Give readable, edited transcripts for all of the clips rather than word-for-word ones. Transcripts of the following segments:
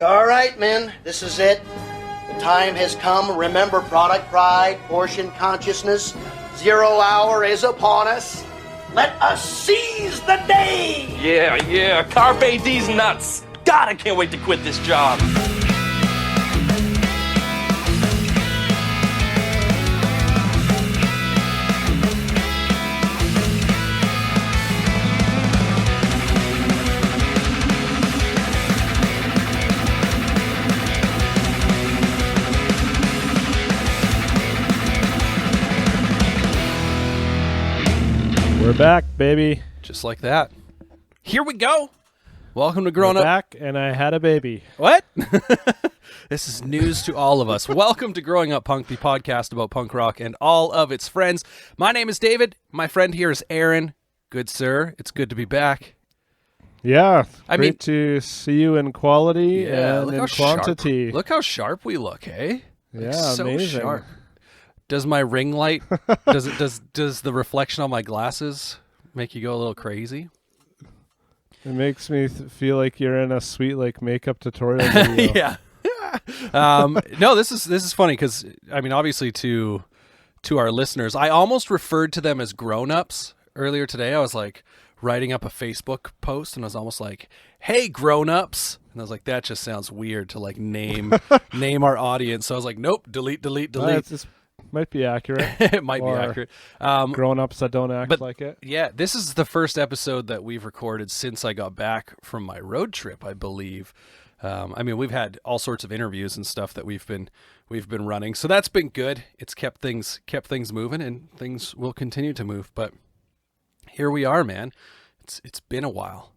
All right, men, this is it. The time has come. Remember product pride, portion consciousness. 0 hour is upon us. Let us seize the day. Yeah. Carpe these nuts. God, I can't wait to quit this job. We're back, baby. Just like that. Here we go. Welcome to Grown We're Up. back, and I had a baby. What? This is news to all of us. Welcome to Growing Up Punk, the podcast about punk rock and all of its friends. My name is David. My friend here is Aaron. Good sir. It's good to be back. Yeah, I great mean- to see you in quality and look in how quantity. Sharp, look how sharp we look, eh? Yeah, so amazing. sharp. Does my ring light? Does the reflection on my glasses make you go a little crazy? It makes me feel like you're in a sweet makeup tutorial video. Yeah. No, this is funny because I mean, obviously to our listeners, I almost referred to them as grown-ups earlier today. I was like writing up a Facebook post, and I was almost like, "Hey, grown-ups," and I was like, that just sounds weird to name our audience. So I was like, nope, delete. It might be accurate. It might be Or accurate. Grown-ups that don't act like it. Yeah, this is the first episode that we've recorded since I got back from my road trip, I believe. I mean, we've had all sorts of interviews and stuff that we've been running, so that's been good. It's kept things moving, and things will continue to move. But here we are, man. It's been a while.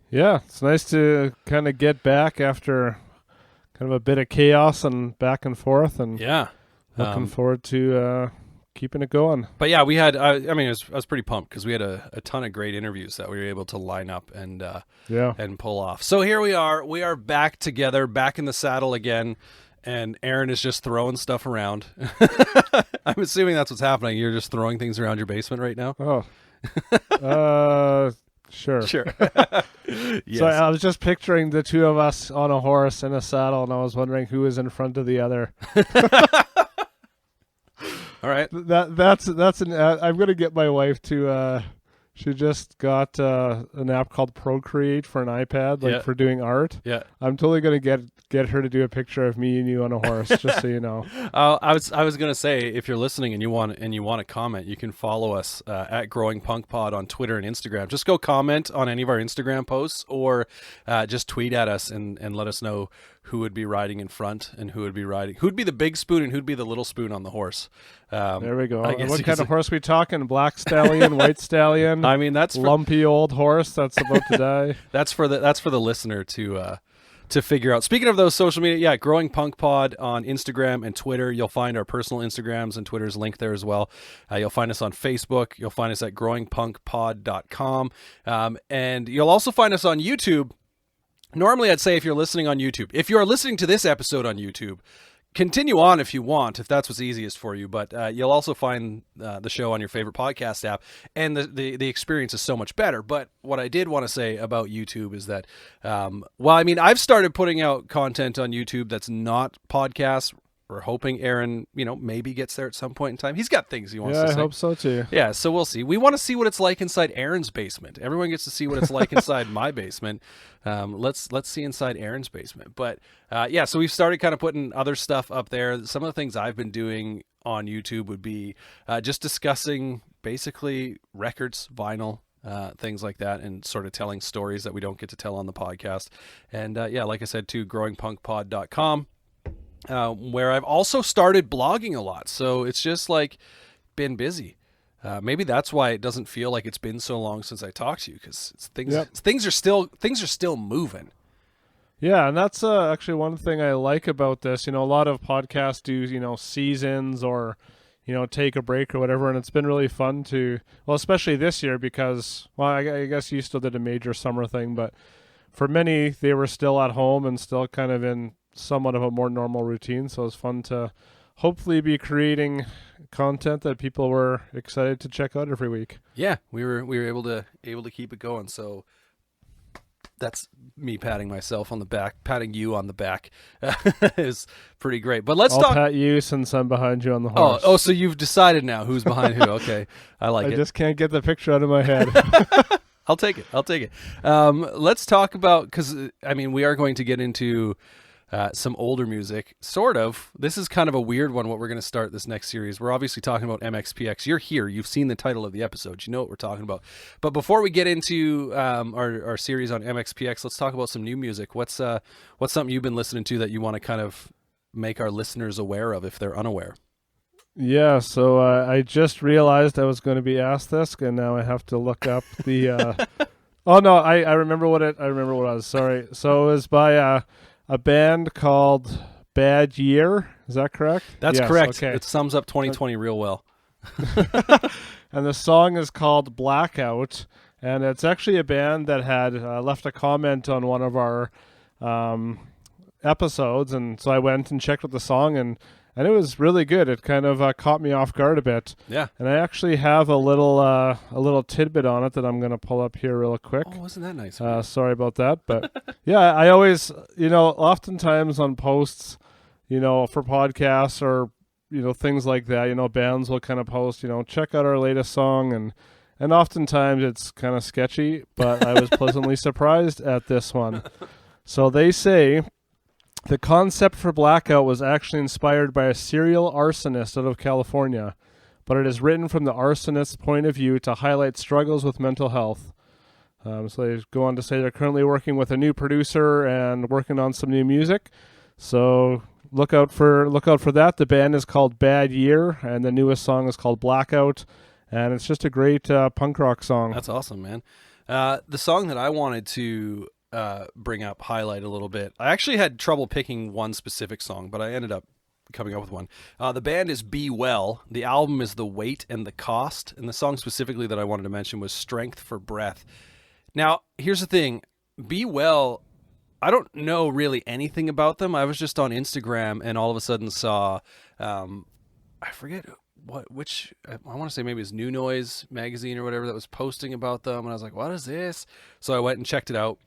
Yeah, it's nice to kind of get back after kind of a bit of chaos and back and forth, and Yeah. looking forward to keeping it going. But yeah, we had. I was pretty pumped because we had a ton of great interviews that we were able to line up and pull off. So here we are. We are back together, back in the saddle again, and Aaron is just throwing stuff around. I'm assuming that's what's happening. You're just throwing things around your basement right now. Oh, sure. Yes. So I was just picturing the two of us on a horse in a saddle, and I was wondering who is in front of the other. All right. That's an. I'm gonna get my wife to. She just got an app called Procreate for an iPad, for doing art. Yeah. I'm totally gonna get her to do a picture of me and you on a horse, just so you know. I was gonna say, if you're listening and you want to comment, you can follow us at Growing Punk Pod on Twitter and Instagram. Just go comment on any of our Instagram posts, or just tweet at us and let us know who would be riding in front and who'd be the big spoon and who'd be the little spoon on the horse. There we go. I What kind of horse we talking? Black stallion, white stallion? I mean, that's lumpy old horse that's about to die. That's for the listener to figure out. Speaking of those social media, yeah, Growing Punk Pod on Instagram and Twitter. You'll find our personal Instagrams and Twitter's linked there as well. You'll find us on Facebook. You'll find us at growingpunkpod.com. And you'll also find us on YouTube. Normally, I'd say if you're listening on YouTube, if you're listening to this episode on YouTube, continue on if you want, if that's what's easiest for you. But you'll also find the show on your favorite podcast app, and the experience is so much better. But what I did want to say about YouTube is that, I've started putting out content on YouTube that's not podcasts. We're hoping Aaron, maybe gets there at some point in time. He's got things he wants to say. Yeah, I hope so too. Yeah, so we'll see. We want to see what it's like inside Aaron's basement. Everyone gets to see what it's like inside my basement. Let's see inside Aaron's basement. But so we've started kind of putting other stuff up there. Some of the things I've been doing on YouTube would be just discussing basically records, vinyl, things like that, and sort of telling stories that we don't get to tell on the podcast. And like I said, too, growingpunkpod.com. Where I've also started blogging a lot. So it's just been busy. Maybe that's why it doesn't feel like it's been so long since I talked to you, because things are still moving. Yeah, and that's actually one thing I like about this. A lot of podcasts do seasons or take a break or whatever, and it's been really fun especially this year because I guess you still did a major summer thing, but for many they were still at home and still kind of in somewhat of a more normal routine, so it's fun to hopefully be creating content that people were excited to check out every week. Yeah, we were able to keep it going. So That's me patting myself on the back. Patting you on the back is pretty great. But let's I'll talk. pat you since I'm behind you on the horse. Oh, so you've decided now who's behind who. Okay, I like it. I just can't get the picture out of my head. I'll take it. Let's talk about, because I mean, we are going to get into some older music, sort of. This is kind of a weird one, what we're going to start this next series. We're obviously talking about MXPX. You're here. You've seen the title of the episode. You know what we're talking about. But before we get into our series on MXPX, let's talk about some new music. What's something you've been listening to that you want to kind of make our listeners aware of if they're unaware? Yeah, so I just realized I was going to be asked this, and now I have to look up the. Oh no, I remember what it. I remember what I was. Sorry. So it was by a band called Bad Year. Is that correct? That's yes, correct. Okay. It sums up 2020 real well. And the song is called Blackout, and it's actually a band that had left a comment on one of our episodes, and so I went and checked out the song, and it was really good. It kind of caught me off guard a bit. Yeah. And I actually have a little tidbit on it that I'm going to pull up here real quick. Oh, wasn't that nice? Sorry about that, but yeah, I always, oftentimes on posts, for podcasts or things like that, bands will kind of post, check out our latest song, and oftentimes it's kind of sketchy, but I was pleasantly surprised at this one. So they say, the concept for Blackout was actually inspired by a serial arsonist out of California, but it is written from the arsonist's point of view to highlight struggles with mental health. So they go on to say they're currently working with a new producer and working on some new music. So look out for that. The band is called Bad Year, and the newest song is called Blackout, and it's just a great punk rock song. That's awesome, man. The song that I wanted to bring up, highlight a little bit. I actually had trouble picking one specific song, but I ended up coming up with one. The band is Be Well. The album is The Weight and the Cost, and the song specifically that I wanted to mention was Strength for Breath. Now, here's the thing. Be Well, I don't know really anything about them. I was just on Instagram and all of a sudden saw, I forget I want to say maybe it's New Noise magazine or whatever that was posting about them, and I was like, what is this? So I went and checked it out.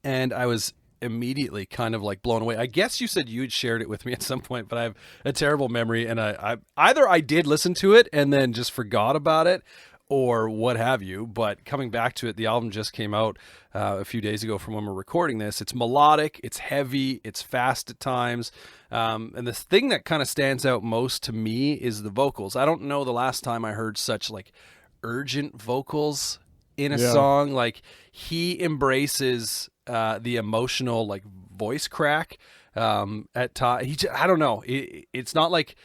And I was immediately kind of like blown away. I guess you said you'd shared it with me at some point, but I have a terrible memory, and I either I did listen to it and then just forgot about it, or what have you. But coming back to it, the album just came out a few days ago from when we're recording this. It's melodic, it's heavy, it's fast at times. And the thing that kind of stands out most to me is the vocals. I don't know the last time I heard such like urgent vocals in a song. Like, he embraces the emotional like voice crack at times. I don't know. It's not like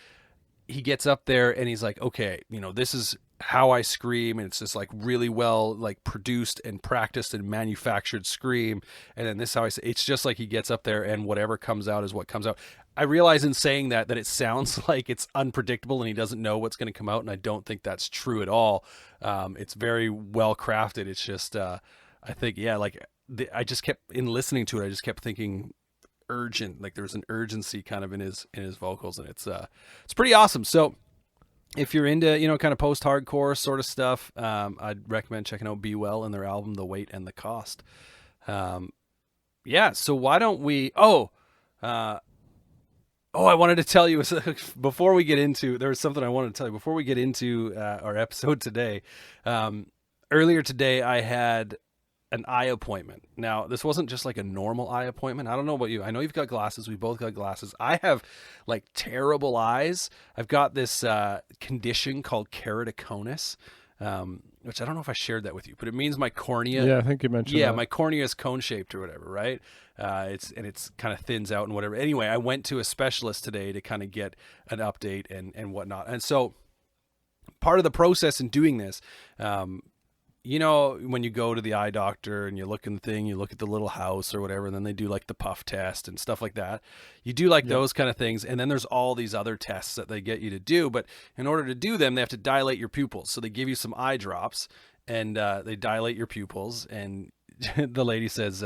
he gets up there and he's like, okay, this is how I scream, and it's just like really well like produced and practiced and manufactured scream, and then this is how I say. It's just like he gets up there and whatever comes out is what comes out. I realize in saying that it sounds like it's unpredictable and he doesn't know what's going to come out, and I don't think that's true at all. It's very well crafted. It's just I think I just kept, in listening to it, I just kept thinking urgent, like there's an urgency kind of in his vocals, and it's pretty awesome. So if you're into, kind of post-hardcore sort of stuff, I'd recommend checking out Be Well and their album, The Weight and the Cost. So why don't we, I wanted to tell you, before we get into, there was something I wanted to tell you, before we get into our episode today. Earlier today, I had an eye appointment. Now, this wasn't just like a normal eye appointment. I don't know about you. I know you've got glasses. We both got glasses. I have like terrible eyes. I've got this condition called keratoconus, which I don't know if I shared that with you, but it means my cornea. Yeah, I think you mentioned that. Yeah, my cornea is cone shaped or whatever, right? It's kind of thins out and whatever. Anyway, I went to a specialist today to kind of get an update and whatnot. And so part of the process in doing this, when you go to the eye doctor and you look in the thing, you look at the little house or whatever, and then they do like the puff test and stuff like that. You do like those kind of things. And then there's all these other tests that they get you to do. But in order to do them, they have to dilate your pupils. So they give you some eye drops and they dilate your pupils. And the lady says,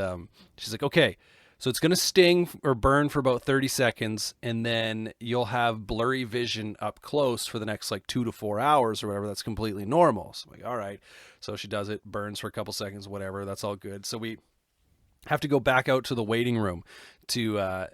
she's like, okay, so it's going to sting or burn for about 30 seconds, and then you'll have blurry vision up close for the next like 2 to 4 hours or whatever. That's completely normal. So I'm like, all right. So she does it, burns for a couple seconds, whatever. That's all good. So we have to go back out to the waiting room to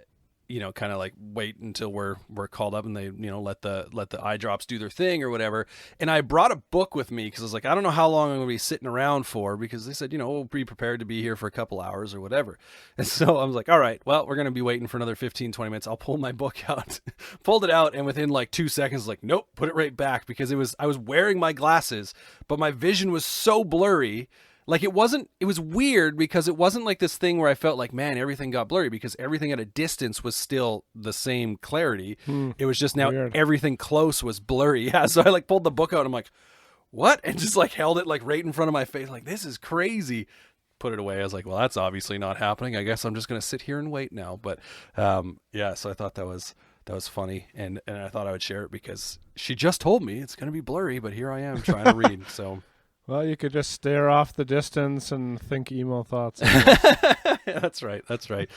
kind of like wait until we're called up and they let the eye drops do their thing or whatever. And I brought a book with me because I was like, I don't know how long I'm gonna be sitting around for, because they said we'll be prepared to be here for a couple hours or whatever. And so I was like, all right, well, we're gonna be waiting for another 15-20 minutes. I'll pull my book out. Pulled it out, and within like 2 seconds, like, nope, put it right back, because I was wearing my glasses, but my vision was so blurry. Like it was weird, because it wasn't like this thing where I felt like, man, everything got blurry, because everything at a distance was still the same clarity. It was just now weird. Everything close was blurry. Yeah. So I like pulled the book out and I'm like, what? And just like held it like right in front of my face. Like, this is crazy. Put it away. I was like, well, that's obviously not happening. I guess I'm just going to sit here and wait now. But yeah, so I thought that was funny. And I thought I would share it because she just told me it's going to be blurry, but here I am trying to read. So. Well, you could just stare off the distance and think emo thoughts. That's right.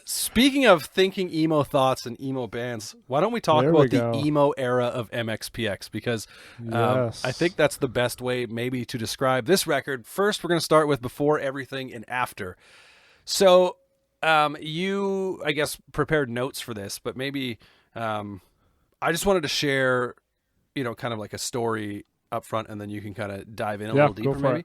Speaking of thinking emo thoughts and emo bands, why don't we talk about the emo era of MXPX? Because yes. I think that's the best way maybe to describe this record. First, we're going to start with before everything and after. So you, I guess, prepared notes for this, but maybe I just wanted to share, kind of like a story up front, and then you can kind of dive in a little deeper maybe,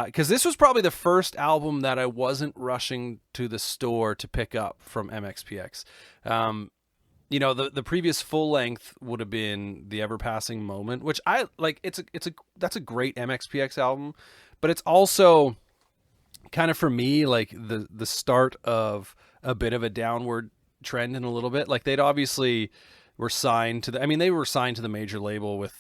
because this was probably the first album that I wasn't rushing to the store to pick up from MXPX. The previous full length would have been The Ever Passing Moment, which I like. That's a great MXPX album, but it's also kind of, for me, like the start of a bit of a downward trend in a little bit. Like, they'd obviously were signed to they were signed to the major label with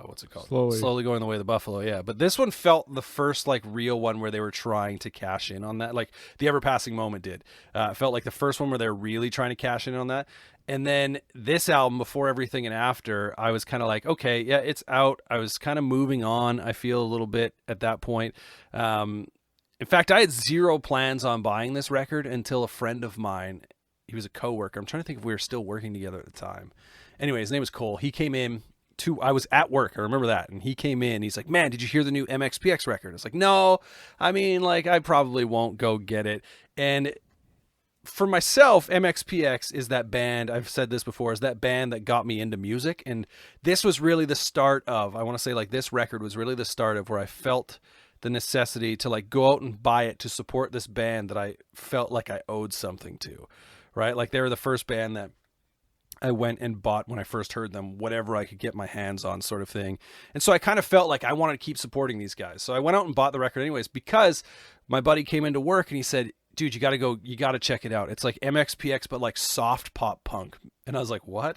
what's it called? Slowly Going the Way of the Buffalo. Yeah. But this one felt the first like real one where they were trying to cash in on that. Like The Ever Passing Moment did. It felt like the first one where they're really trying to cash in on that. And then this album, Before Everything and After, I was kind of like, okay, yeah, it's out. I was kind of moving on, I feel, a little bit at that point. In fact, I had zero plans on buying this record until a friend of mine, he was a coworker. I'm trying to think if we were still working together at the time. Anyway, his name was Cole. He came in. I was at work, I remember that, and he came in, he's like, man, did you hear the new MXPX record? It's like, no, I probably won't go get it. And for myself, MXPX is that band, I've said this before, is that band that got me into music, and this was really the start of, I want to say, like, this record was really the start of where I felt the necessity to like go out and buy it to support this band that I felt like I owed something to, right? Like, they were the first band that I went and bought when I first heard them, whatever I could get my hands on, sort of thing. And so I kind of felt like I wanted to keep supporting these guys. So I went out and bought the record anyways, because my buddy came into work and he said, dude, you got to check it out. It's like MXPX, but like soft pop punk. And I was like, what?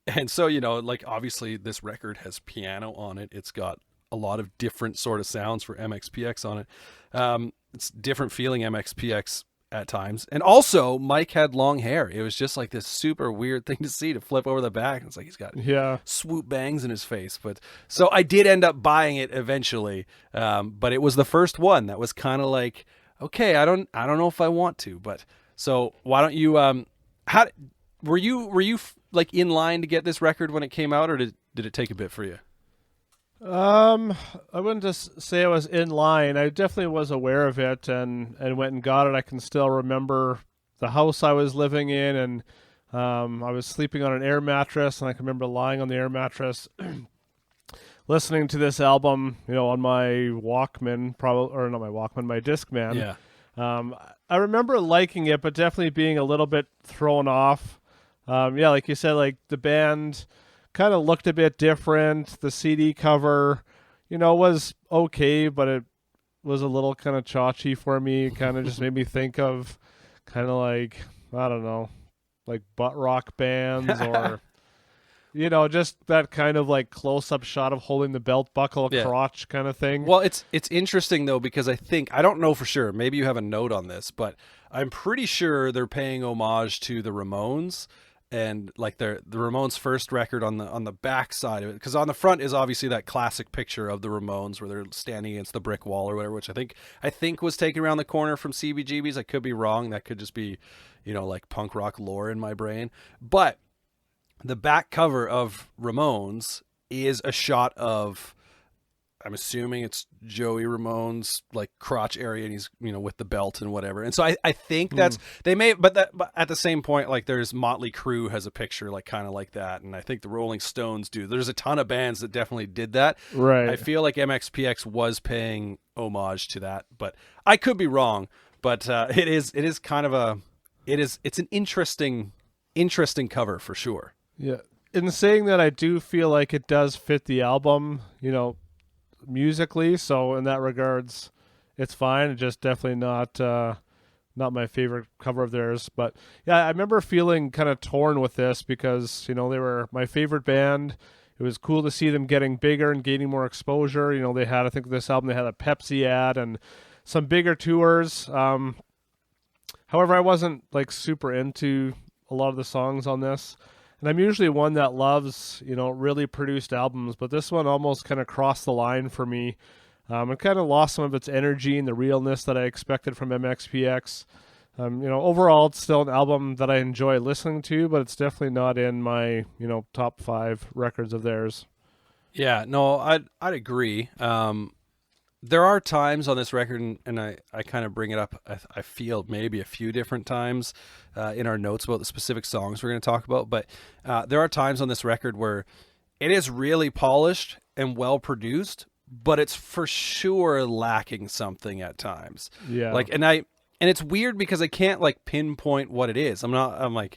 And so, like, obviously this record has piano on it. It's got a lot of different sort of sounds for MXPX on it. It's different feeling MXPX at times. And also, Mike had long hair. It was just like this super weird thing to see, to flip over the back. It's like he's got swoop bangs in his face. But so I did end up buying it eventually. But it was the first one that was kind of like, okay, I don't know if I want to. But so why don't you were you like in line to get this record when it came out, or did it take a bit for you? I wouldn't just say I was in line. I definitely was aware of it and went and got it. I can still remember the house I was living in, and I was sleeping on an air mattress, and I can remember lying on the air mattress listening to this album, on my Walkman, my Discman. Yeah. I remember liking it, but definitely being a little bit thrown off. Like you said, like the band kind of looked a bit different. The CD cover, was okay, but it was a little kind of tchotchke for me. Kind of just made me think of kind of like, I don't know, like butt rock bands or, just that kind of like close-up shot of holding the belt buckle crotch kind of thing. Well, it's interesting though, because I don't know for sure. Maybe you have a note on this, but I'm pretty sure they're paying homage to the Ramones. And like the Ramones' first record on the back side of it, because on the front is obviously that classic picture of the Ramones where they're standing against the brick wall or whatever, which I think was taken around the corner from CBGB's. I could be wrong. That could just be, like punk rock lore in my brain. But the back cover of Ramones is a shot of I'm assuming it's Joey Ramone's like crotch area, and he's with the belt and whatever. And so I think that's they may, but at the same point, like there's Motley Crue has a picture like kind of like that, and I think the Rolling Stones do. There's a ton of bands that definitely did that. Right. I feel like MXPX was paying homage to that, but I could be wrong. But it is kind of it's an interesting cover for sure. Yeah. In saying that, I do feel like it does fit the album, musically. So in that regards, it's fine. It's just definitely not my favorite cover of theirs. But yeah, I remember feeling kind of torn with this because, they were my favorite band. It was cool to see them getting bigger and gaining more exposure. They had, I think this album, they had a Pepsi ad and some bigger tours. However, I wasn't like super into a lot of the songs on this. And I'm usually one that loves, really produced albums, but this one almost kind of crossed the line for me. It kind of lost some of its energy and the realness that I expected from MXPX. Overall, it's still an album that I enjoy listening to, but it's definitely not in my, top 5 records of theirs. Yeah, no, I'd agree. There are times on this record, and I kind of bring it up, I feel maybe a few different times in our notes about the specific songs we're going to talk about, but there are times on this record where it is really polished and well produced, but it's for sure lacking something at times. Yeah. And it's weird because I can't like pinpoint what it is. I'm like,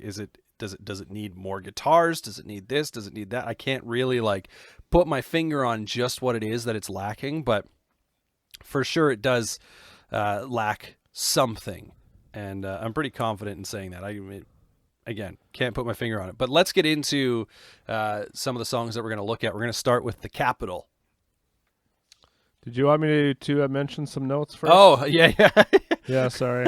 does it need more guitars? Does it need this? Does it need that? I can't really like put my finger on just what it is that it's lacking, but for sure it does lack something, and I'm pretty confident in saying that. Again, can't put my finger on it, but let's get into some of the songs that we're going to look at. We're going to start with The Capital. Did you want me to mention some notes first? Oh, yeah. Yeah, sorry.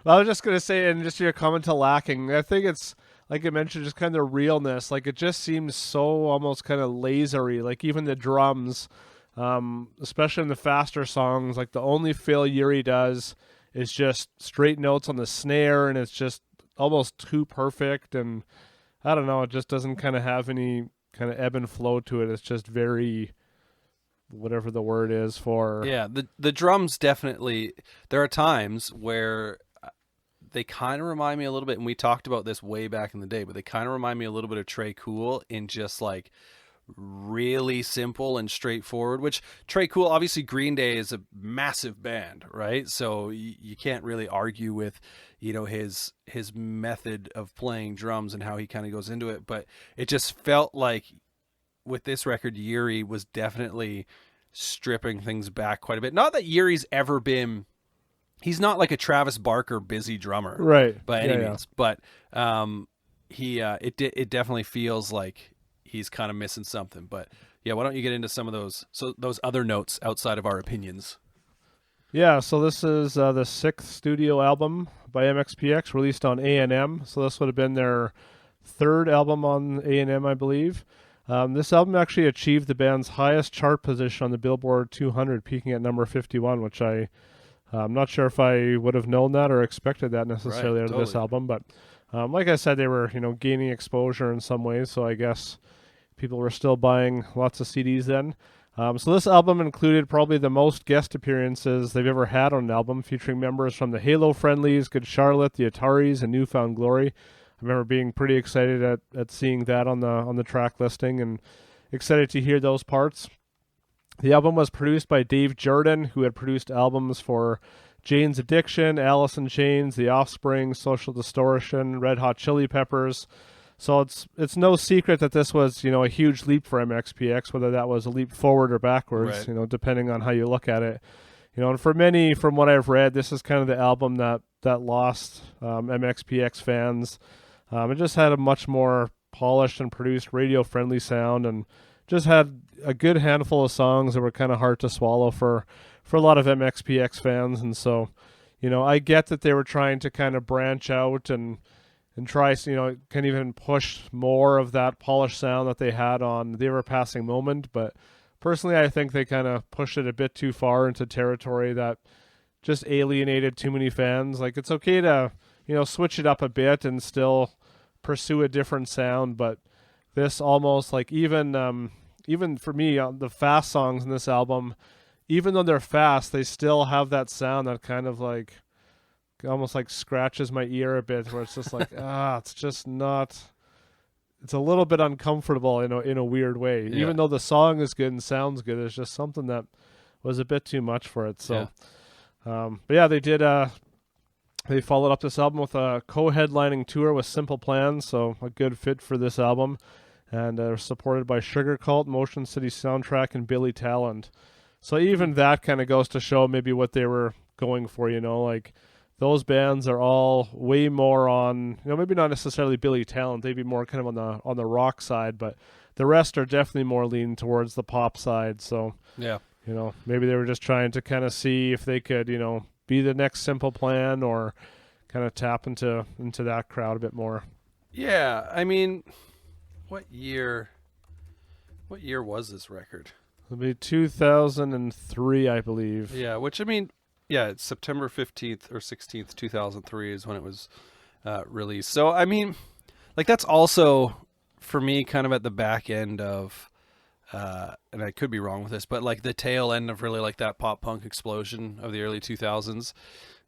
Well, I was just going to say, and just your comment to lacking, I think it's, like I mentioned, just kind of realness. Like, it just seems so almost kind of lasery. Like, even the drums, especially in the faster songs, like the only fill Yuri does is just straight notes on the snare, and it's just almost too perfect. And I don't know, it just doesn't kind of have any kind of ebb and flow to it. It's just very, whatever the word is for. Yeah, the drums definitely, there are times where they kind of remind me a little bit, and we talked about this way back in the day, but they kind of remind me a little bit of Trey Cool in just like really simple and straightforward, which Trey Cool, obviously Green Day is a massive band, right? So you can't really argue with, his method of playing drums and how he kind of goes into it. But it just felt like with this record, Yuri was definitely stripping things back quite a bit. Not that Yuri's ever been, he's not like a Travis Barker busy drummer, right, by any means, but it definitely feels like he's kind of missing something. But yeah, why don't you get into some of those other notes outside of our opinions? Yeah, so this is the 6th studio album by MXPX, released on A&M. So this would have been their 3rd album on A&M, I believe. This album actually achieved the band's highest chart position on the Billboard 200, peaking at number 51, which I'm not sure if I would have known that or expected that necessarily out of this album. But like I said, they were gaining exposure in some ways, so I guess people were still buying lots of CDs then. So this album included probably the most guest appearances they've ever had on an album, featuring members from the Halo Friendlies, Good Charlotte, the Ataris, and Newfound Glory. I remember being pretty excited at seeing that on the track listing, and excited to hear those parts. The album was produced by Dave Jordan, who had produced albums for Jane's Addiction, Alice in Chains, The Offspring, Social Distortion, Red Hot Chili Peppers. So it's no secret that this was, a huge leap for MXPX, whether that was a leap forward or backwards, right, depending on how you look at it. And for many, from what I've read, this is kind of the album that lost MXPX fans. It just had a much more polished and produced radio-friendly sound, and just had a good handful of songs that were kind of hard to swallow for a lot of MXPX fans. And so, I get that they were trying to kind of branch out and try, can even push more of that polished sound that they had on The Ever Passing Moment. But personally, I think they kind of pushed it a bit too far into territory that just alienated too many fans. Like, it's okay to, switch it up a bit and still pursue a different sound, but this almost like even even for me, the fast songs in this album, even though they're fast, they still have that sound that kind of like almost like scratches my ear a bit, where it's just like it's just not. It's a little bit uncomfortable in a weird way. Yeah. Even though the song is good and sounds good, it's just something that was a bit too much for it. So, but yeah, they did. They followed up this album with a co-headlining tour with Simple Plan, so a good fit for this album. And they're supported by Sugar Cult, Motion City Soundtrack, and Billy Talent. So even that kind of goes to show maybe what they were going for, like those bands are all way more on, maybe not necessarily Billy Talent, they'd be more kind of on the rock side, but the rest are definitely more leaning towards the pop side. So, maybe they were just trying to kind of see if they could, be the next Simple Plan or kind of tap into that crowd a bit more. Yeah, I mean, what year was this record? It'll be 2003, I believe. Yeah, which I mean, it's September 15th or 16th, 2003 is when it was released. So, I mean, like that's also, for me, kind of at the back end of, and I could be wrong with this, but like the tail end of really like that pop punk explosion of the early 2000s.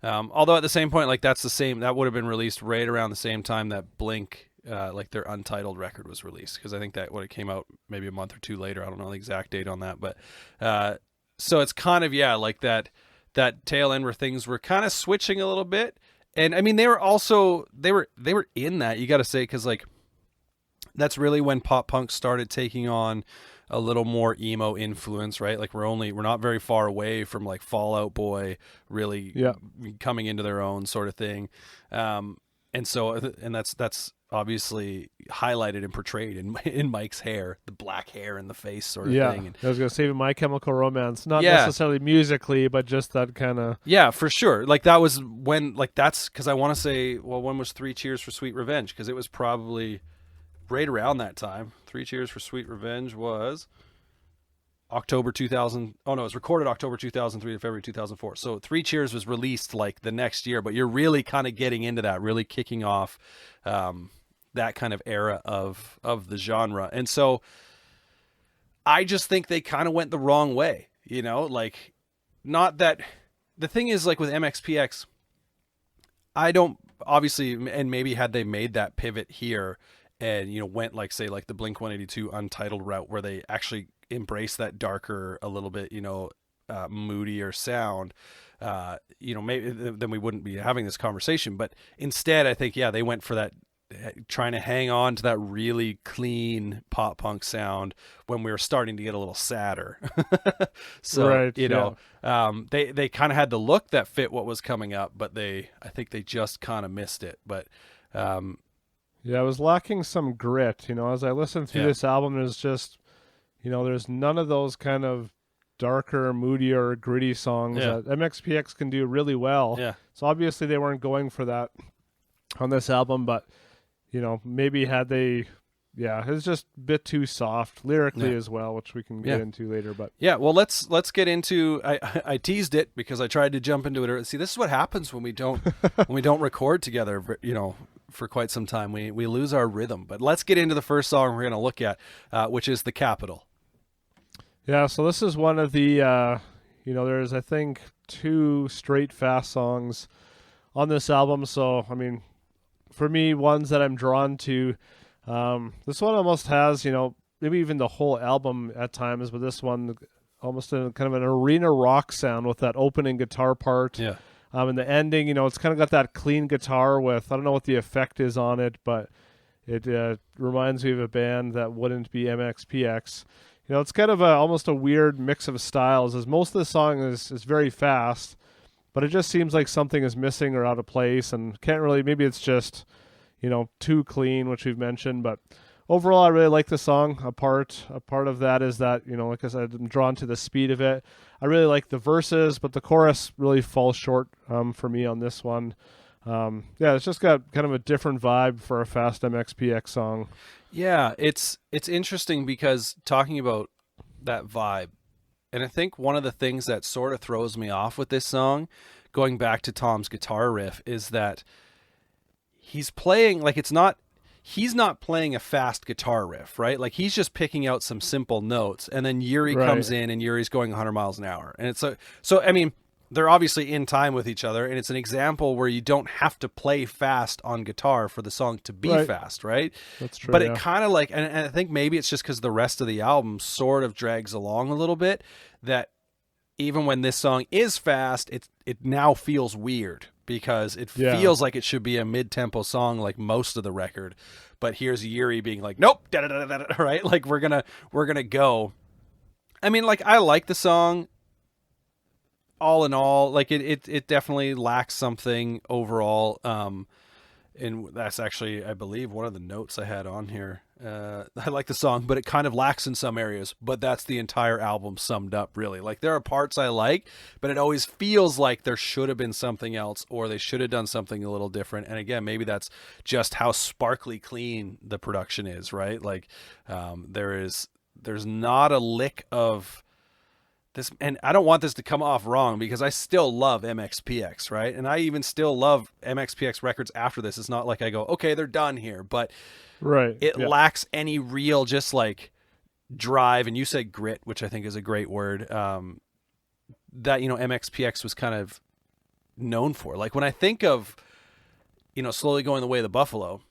Although at the same point, like that would have been released right around the same time that Blink, like their Untitled record was released, because I think that would have came out maybe a month or two later. I don't know the exact date on that, but so it's kind of like that tail end where things were kind of switching a little bit. And I mean, they were in that, you got to say, because like that's really when pop punk started taking on a little more emo influence, right? Like we're not very far away from like Fall Out Boy really coming into their own sort of thing. And that's obviously highlighted and portrayed in Mike's hair, the black hair in the face sort of thing. And I was going to say My Chemical Romance, not necessarily musically, but just that kind of... Yeah, for sure. Like that was when, like that's, because I want to say, well, when was 3 Cheers for Sweet Revenge? Because it was probably right around that time. 3 Cheers for Sweet Revenge was October 2000. Oh no, it was recorded October 2003 to February 2004. So 3 Cheers was released like the next year, but you're really kind of getting into that, really kicking off that kind of era of the genre. And so I just think they kind of went the wrong way, like not that the thing is like with MXPX, I don't obviously, and maybe had they made that pivot here and, went like, say, like the Blink-182 Untitled route where they actually embrace that darker, a little bit, moodier sound, maybe then we wouldn't be having this conversation. But instead, I think, they went for that, trying to hang on to that really clean pop punk sound when we were starting to get a little sadder. So, right, they kind of had the look that fit what was coming up, but I think they just kind of missed it. But, it was lacking some grit, as I listened through this album, there's just, there's none of those kind of darker, moodier, gritty songs that MXPX can do really well. Yeah. So obviously they weren't going for that on this album, but, maybe had they, it's just a bit too soft lyrically as well, which we can get into later. But well, let's get into. I teased it because I tried to jump into it. See, this is what happens when we don't record together. For quite some time, we lose our rhythm. But let's get into the first song we're going to look at, which is The Capital. Yeah, so this is one of the, there's I think 2 straight fast songs on this album. So I mean, for me, ones that I'm drawn to. This one almost has, maybe even the whole album at times, but this one almost kind of an arena rock sound with that opening guitar part. Yeah. And the ending, it's kind of got that clean guitar with, I don't know what the effect is on it, but it reminds me of a band that wouldn't be MXPX. It's kind of almost a weird mix of styles, as most of the song is very fast, but it just seems like something is missing or out of place, and can't really, maybe it's just, too clean, which we've mentioned, but overall I really like the song. A part of that is that, like I said, I'm drawn to the speed of it. I really like the verses, but the chorus really falls short for me on this one. It's just got kind of a different vibe for a fast MXPX song. Yeah, it's interesting because talking about that vibe, and I think one of the things that sort of throws me off with this song, going back to Tom's guitar riff, is that he's playing like he's not playing a fast guitar riff, right? Like he's just picking out some simple notes, and then Yuri comes in, and Yuri's going 100 miles an hour, and it's so I mean, they're obviously in time with each other, and it's an example where you don't have to play fast on guitar for the song to be fast, right? That's true. But it kind of like, and I think maybe it's just because the rest of the album sort of drags along a little bit, that even when this song is fast, it now feels weird, because it feels like it should be a mid-tempo song like most of the record, but here's Yuri being like, nope, right? Like we're gonna go. I mean, like, I like the song all in all. Like it definitely lacks something overall. And that's actually, I believe, one of the notes I had on here. I like the song, but it kind of lacks in some areas, but that's the entire album summed up, really. Like, there are parts I like, but it always feels like there should have been something else, or they should have done something a little different. And again, maybe that's just how sparkly clean the production is, right? Like, there's not a lick of this, and I don't want this to come off wrong, because I still love MXPX, right? And I even still love MXPX records after this. It's not like I go, okay, they're done here, but it lacks any real just like drive. And you said grit, which I think is a great word, that, you know, MXPX was kind of known for. Like, when I think of, you know, Slowly Going the Way of the Buffalo,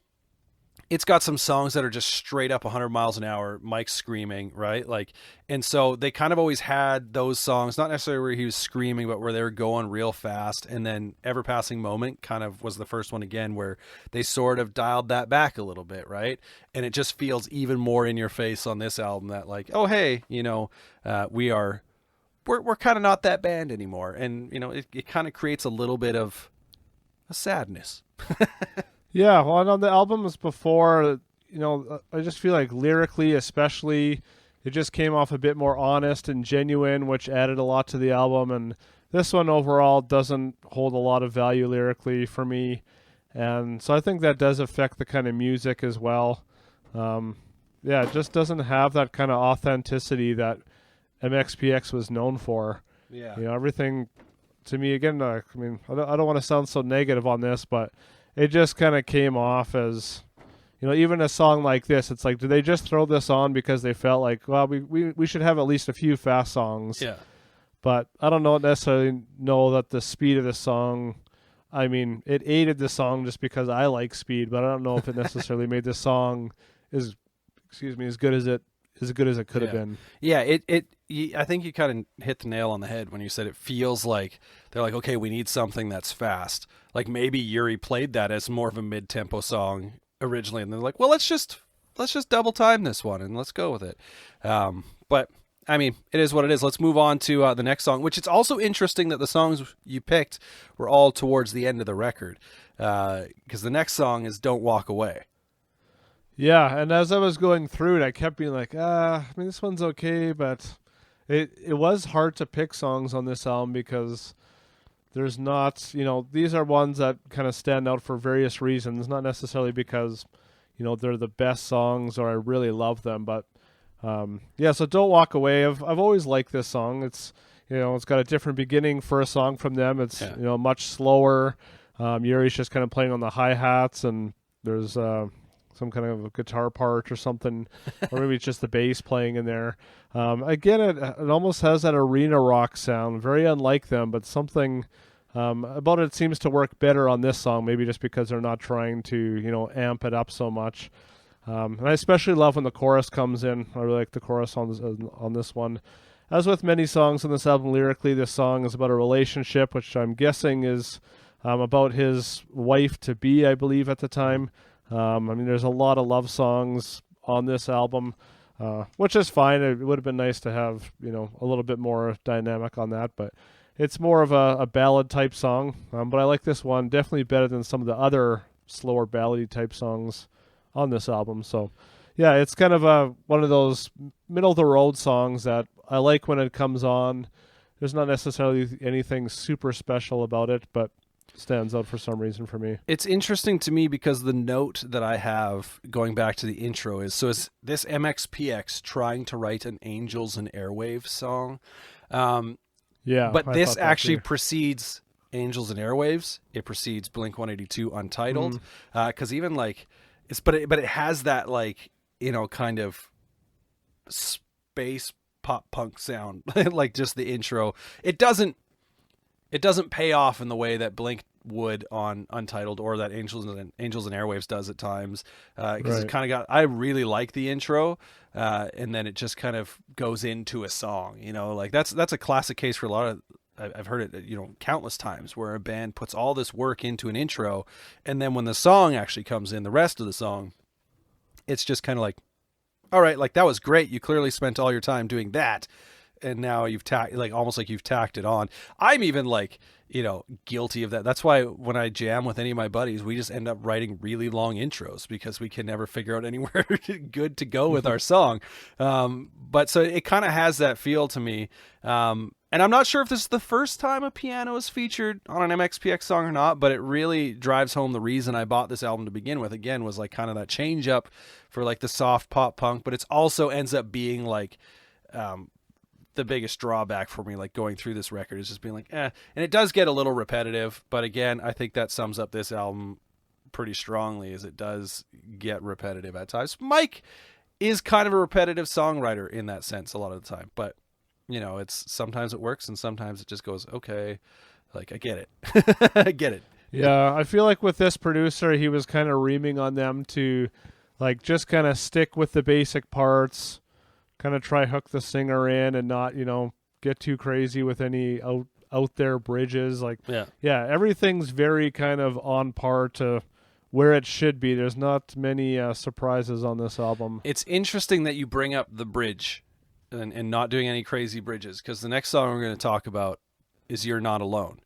it's got some songs that are just straight up 100 miles an hour, Mike screaming, right? Like, and so they kind of always had those songs, not necessarily where he was screaming, but where they were going real fast. And then Ever Passing Moment kind of was the first one again, where they sort of dialed that back a little bit, right? And it just feels even more in your face on this album, that like, oh, hey, you know, we're kind of not that band anymore. And, you know, it kind of creates a little bit of a sadness. Yeah, well, on the albums before, you know, I just feel like lyrically, especially, it just came off a bit more honest and genuine, which added a lot to the album. And this one overall doesn't hold a lot of value lyrically for me. And so I think that does affect the kind of music as well. It just doesn't have that kind of authenticity that MXPX was known for. Yeah. You know, everything, to me, again, I mean, I don't want to sound so negative on this, but it just kind of came off as, you know, even a song like this, it's like, do they just throw this on because they felt like, well, we should have at least a few fast songs. Yeah. But I don't necessarily know that the speed of the song, I mean, it aided the song just because I like speed, but I don't know if it necessarily made the song as good as it could have been. Yeah, I think you kind of hit the nail on the head when you said it feels like they're like, okay, we need something that's fast. Like, maybe Yuri played that as more of a mid-tempo song originally, and they're like, well, let's just double time this one and let's go with it. But I mean, it is what it is. Let's move on to the next song, which it's also interesting that the songs you picked were all towards the end of the record, because the next song is Don't Walk Away. Yeah, and as I was going through it, I kept being like, I mean, this one's okay, but it was hard to pick songs on this album because there's not, you know, these are ones that kind of stand out for various reasons, not necessarily because, you know, they're the best songs or I really love them, but so Don't Walk Away, I've always liked this song. It's, you know, it's got a different beginning for a song from them. It's, you know, much slower. Yuri's just kind of playing on the hi-hats, and there's some kind of a guitar part or something, or maybe it's just the bass playing in there. Again, it almost has that arena rock sound, very unlike them, but something about it seems to work better on this song, maybe just because they're not trying to, you know, amp it up so much. And I especially love when the chorus comes in. I really like the chorus on this one. As with many songs on this album, lyrically, this song is about a relationship, which I'm guessing is about his wife-to-be, I believe, at the time. I mean, there's a lot of love songs on this album, which is fine. It would have been nice to have, you know, a little bit more dynamic on that, but it's more of a ballad type song. But I like this one definitely better than some of the other slower ballady type songs on this album. So yeah, it's kind of one of those middle of the road songs that I like when it comes on. There's not necessarily anything super special about it, but stands out for some reason for me. It's interesting to me because the note that I have going back to the intro is this MXPX trying to write an Angels and Airwaves song. But this actually precedes Angels and Airwaves. It precedes Blink-182 Untitled. Because even like but it has that like, kind of space pop punk sound, like just the intro. It doesn't pay off in the way that Blink would on Untitled, or that Angels and Airwaves does at times, because it kind of I really like the intro, and then it just kind of goes into a song. Like that's a classic case for a lot of. I've heard it, countless times, where a band puts all this work into an intro, and then when the song actually comes in, the rest of the song, it's just kind of like, all right, like that was great. You clearly spent all your time doing that, and now you've almost like you've tacked it on. I'm even like, guilty of that. That's why when I jam with any of my buddies, we just end up writing really long intros because we can never figure out anywhere good to go with our song. But so it kind of has that feel to me. And I'm not sure if this is the first time a piano is featured on an MXPX song or not, but it really drives home the reason I bought this album to begin with. Again, was like kind of that change up for like the soft pop punk, but it's also ends up being like, the biggest drawback for me, like going through this record, is just being like, and it does get a little repetitive. But again, I think that sums up this album pretty strongly, as it does get repetitive at times. Mike is kind of a repetitive songwriter in that sense a lot of the time, but it's sometimes it works and sometimes it just goes, okay, like I get it. I get it. Yeah, I feel like with this producer, he was kind of reaming on them to like just kind of stick with the basic parts, kind of try hook the singer in and not, get too crazy with any out there bridges. Like, yeah, everything's very kind of on par to where it should be. There's not many surprises on this album. It's interesting that you bring up the bridge and not doing any crazy bridges, because the next song we're going to talk about is You're Not Alone.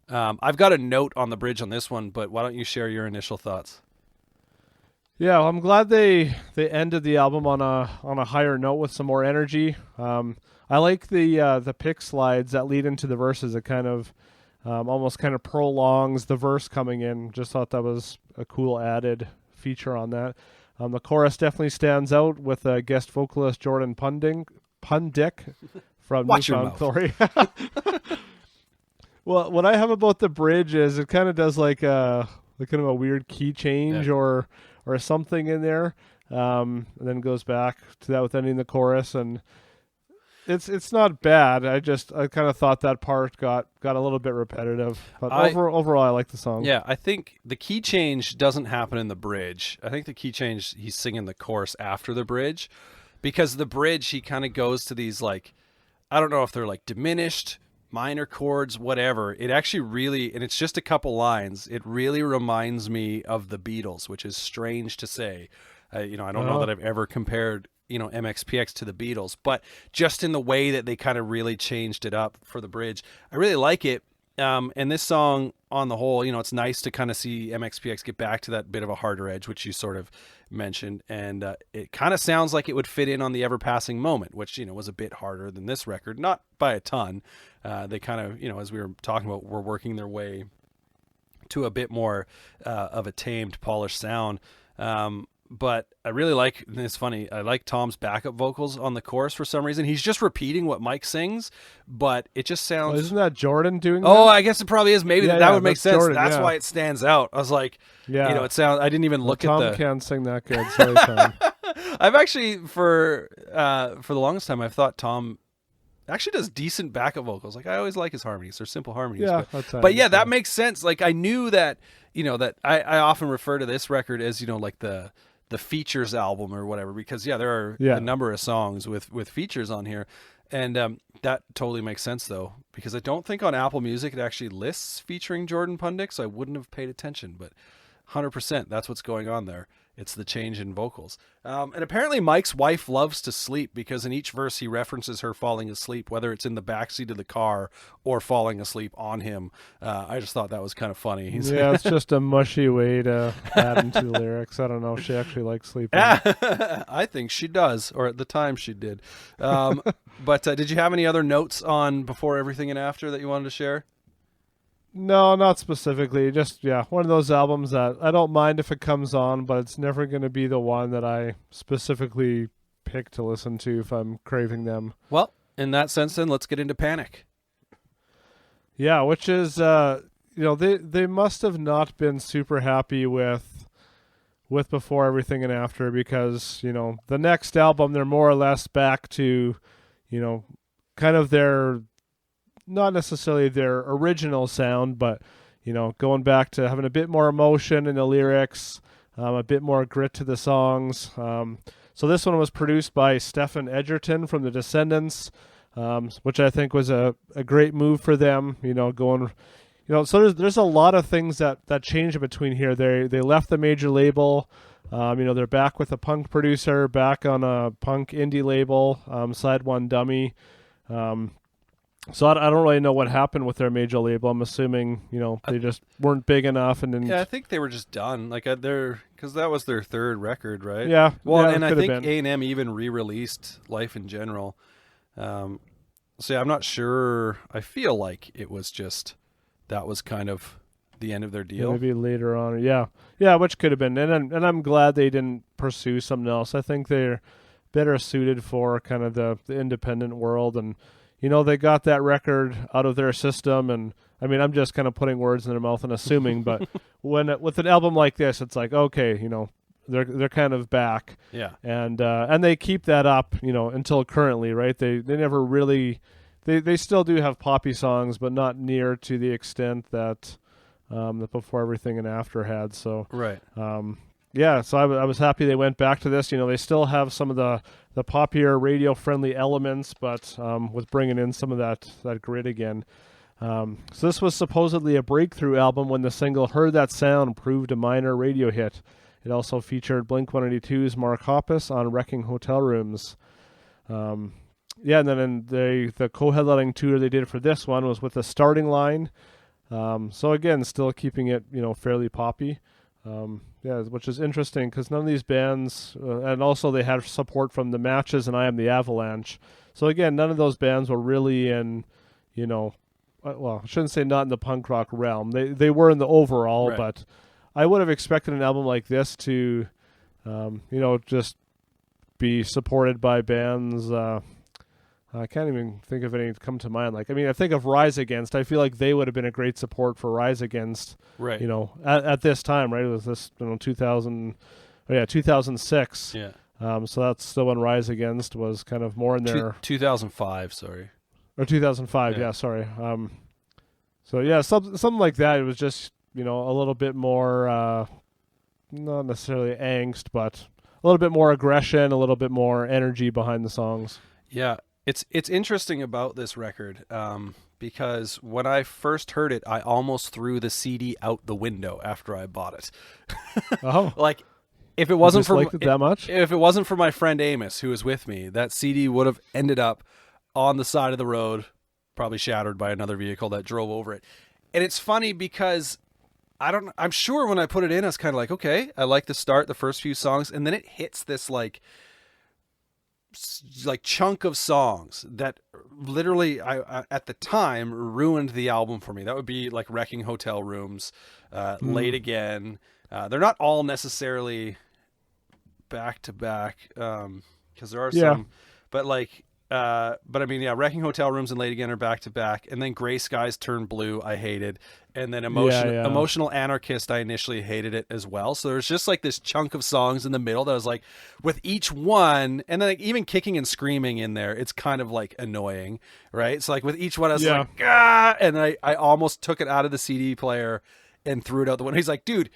I've got a note on the bridge on this one, but why don't you share your initial thoughts? Yeah, well, I'm glad they ended the album on a higher note with some more energy. I like the pick slides that lead into the verses. It kind of almost kind of prolongs the verse coming in. Just thought that was a cool added feature on that. The chorus definitely stands out with guest vocalist Jordan Pundick from Watch your Newfound mouth. Glory. Well, what I have about the bridge is it kind of does like kind of a weird key change or something in there, and then goes back to that with ending the chorus, and it's not bad. I kind of thought that part got a little bit repetitive, but overall I like the song. Yeah, I think the key change doesn't happen in the bridge. I think the key change, he's singing the chorus after the bridge, because the bridge, he kind of goes to these like, I don't know if they're like diminished minor chords, whatever. It actually really, and it's just a couple lines, it really reminds me of the Beatles, which is strange to say. I don't know that I've ever compared MXPX to the Beatles, but just in the way that they kind of really changed it up for the bridge, I really like it. And this song on the whole, it's nice to kind of see MXPX get back to that bit of a harder edge, which you sort of mentioned. And it kind of sounds like it would fit in on the Ever Passing Moment, which, was a bit harder than this record, not by a ton. They kind of, as we were talking about, were working their way to a bit more of a tamed, polished sound. But I really like, and it's funny, I like Tom's backup vocals on the chorus for some reason. He's just repeating what Mike sings, but it just sounds... Well, isn't that Jordan doing that? Oh, I guess it probably is. Maybe that would make sense. Jordan, that's why it stands out. I was like, it sounds... I didn't even look at the... Tom can't sing that good. Sorry, Tom. I've actually, for the longest time, I've thought Tom actually does decent backup vocals. Like, I always like his harmonies. They're simple harmonies. Yeah, but yeah, that makes sense. Like, I knew that, that I often refer to this record as, like the features album or whatever, because there are a number of songs with features on here, and that totally makes sense though, because I don't think on Apple Music it actually lists featuring Jordan Pundick, so I wouldn't have paid attention, but 100% that's what's going on there. It's the change in vocals. And apparently Mike's wife loves to sleep, because in each verse he references her falling asleep, whether it's in the backseat of the car or falling asleep on him. I just thought that was kind of funny. It's just a mushy way to add into the lyrics. I don't know if she actually likes sleeping. I think she does, or at the time she did. But did you have any other notes on Before Everything and After that you wanted to share? No, not specifically. Just, one of those albums that I don't mind if it comes on, but it's never going to be the one that I specifically pick to listen to if I'm craving them. Well, in that sense, then, let's get into Panic. Yeah, which is, they must have not been super happy with with Before Everything and After, because, the next album, they're more or less back to, kind of their, not necessarily their original sound, but, going back to having a bit more emotion in the lyrics, a bit more grit to the songs. So this one was produced by Stephen Edgerton from The Descendants, which I think was a great move for them, going... so there's a lot of things that change in between here. They left the major label. They're back with a punk producer, back on a punk indie label, Side One Dummy. So I don't really know what happened with their major label. I'm assuming, they just weren't big enough. And then yeah, I think they were just done. Like because that was their third record, right? Yeah. Well, yeah, and I think A&M even re-released Life in General. So yeah, I'm not sure. I feel like it was just that was kind of the end of their deal. Maybe later on. Yeah, which could have been. And I'm glad they didn't pursue something else. I think they're better suited for kind of the independent world. And, they got that record out of their system. And, I mean, I'm just kind of putting words in their mouth and assuming. But with an album like this, it's like, okay, they're kind of back. Yeah. And they keep that up, until currently, right? They never really... They still do have poppy songs, but not near to the extent that the Before Everything and After had. So right. So I was happy they went back to this. They still have some of the poppier radio-friendly elements, but with bringing in some of that grit again. So this was supposedly a breakthrough album when the single Heard That Sound proved a minor radio hit. It also featured Blink-182's Mark Hoppus on Wrecking Hotel Rooms. Yeah, and then the co-headlining tour they did for this one was with the Starting Line. So again, still keeping it, fairly poppy. Which is interesting because none of these bands, and also they had support from the Matches and I Am the Avalanche. So again, none of those bands were really in, well, I shouldn't say not in the punk rock realm. They were in the overall, right. But I would have expected an album like this to, just be supported by bands. I can't even think of any come to mind. I think of Rise Against. I feel like they would have been a great support for Rise Against. Right. At this time, right? It was this 2006. Yeah. So that's still when Rise Against was kind of more in their 2005. Sorry. Or 2005. Yeah. Sorry. So yeah, something like that. It was just a little bit more, not necessarily angst, but a little bit more aggression, a little bit more energy behind the songs. Yeah. It's interesting about this record because when I first heard it, I almost threw the CD out the window after I bought it. Oh, like if it wasn't for it that much, if it wasn't for my friend Amos who was with me, that CD would have ended up on the side of the road, probably shattered by another vehicle that drove over it. And it's funny because I'm sure when I put it in, I was kind of like, okay, I like the start, the first few songs, and then it hits this like chunk of songs that literally I at the time ruined the album for me. That would be like Wrecking Hotel Rooms, Late Again. They're not all necessarily back to back because there are some, but I mean, Wrecking Hotel Rooms and Late Again are back to back, and then Gray Skies Turn Blue I hated, and then Emotional Anarchist I initially hated it as well. So there's just like this chunk of songs in the middle that was like with each one, and then like even Kicking and Screaming in there, it's kind of like annoying, right? So like with each one I was like, and I almost took it out of the CD player and threw it out the window. He's like, dude,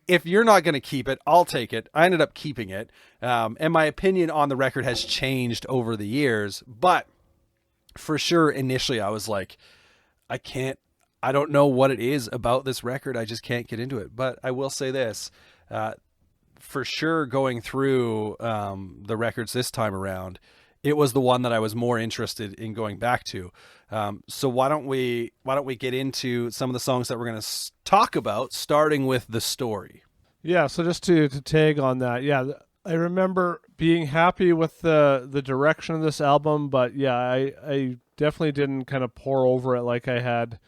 if you're not going to keep it, I'll take it. I ended up keeping it. And my opinion on the record has changed over the years. But for sure, initially, I was like, I don't know what it is about this record. I just can't get into it. But I will say this. For sure, going through the records this time around, it was the one that I was more interested in going back to. So why don't we get into some of the songs that we're going to talk about, starting with The Story. Yeah, so just to tag on that, I remember being happy with the direction of this album, but I definitely didn't kind of pour over it like I had,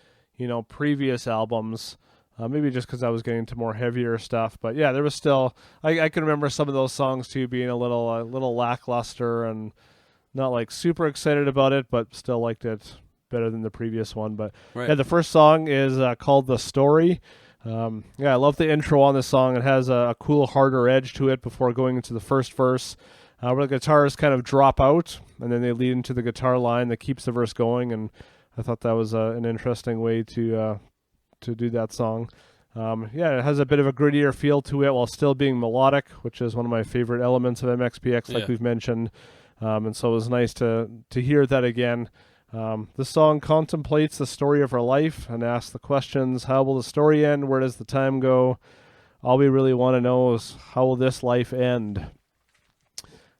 previous albums. Maybe just because I was getting into more heavier stuff, but there was still I can remember some of those songs too being a little lackluster and not like super excited about it, but still liked it better than the previous one. But right. the first song is called The Story. Yeah, I love the intro on this song. It has a cool, harder edge to it before going into the first verse, where the guitars kind of drop out, and then they lead into the guitar line that keeps the verse going. And I thought that was an interesting way to do that song. Yeah, it has a bit of a grittier feel to it while still being melodic, which is one of my favorite elements of MXPX, like we've mentioned. And so it was nice to hear that again. The song contemplates the story of our life and asks the questions: how will the story end? Where does the time go? All we really want to know is, how will this life end?